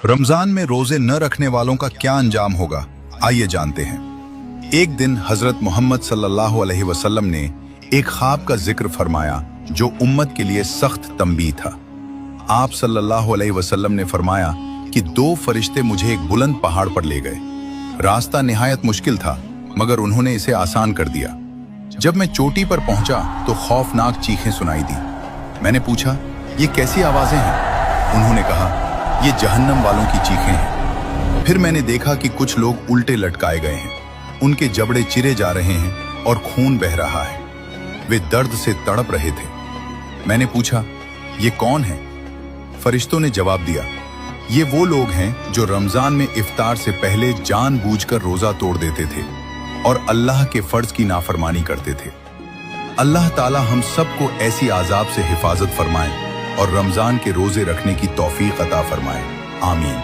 रमजान में रोजे न रखने वालों का क्या अंजाम होगा, आइए जानते हैं। एक दिन हजरत मोहम्मद सल्लल्लाहु अलैहि वसल्लम ने एक ख्वाब का जिक्र फरमाया जो उम्मत के लिए सख्त तंबीह था। आप सल्लल्लाहु अलैहि वसल्लम ने फरमाया कि दो फरिश्ते मुझे एक बुलंद पहाड़ पर ले गए। रास्ता निहायत मुश्किल था मगर उन्होंने इसे आसान कर दिया। जब मैं चोटी पर पहुंचा तो खौफनाक चीखें सुनाई दी। मैंने पूछा, ये कैसी आवाजें हैं? उन्होंने कहा, ये जहन्नम वालों की चीखें हैं। फिर मैंने देखा कि कुछ लोग उल्टे लटकाए गए हैं, उनके जबड़े चिरे जा रहे हैं और खून बह रहा है। वे दर्द से तड़प रहे थे। मैंने पूछा, ये कौन है? फरिश्तों ने जवाब दिया, ये वो लोग हैं जो रमजान में इफ्तार से पहले जानबूझकर रोजा तोड़ देते थे और अल्लाह के फर्ज की नाफरमानी करते थे। अल्लाह ताला हम सबको ऐसी आजाब से हिफाजत फरमाए और रमजान के रोजे रखने की तौफीक अता फरमाए। आमीन।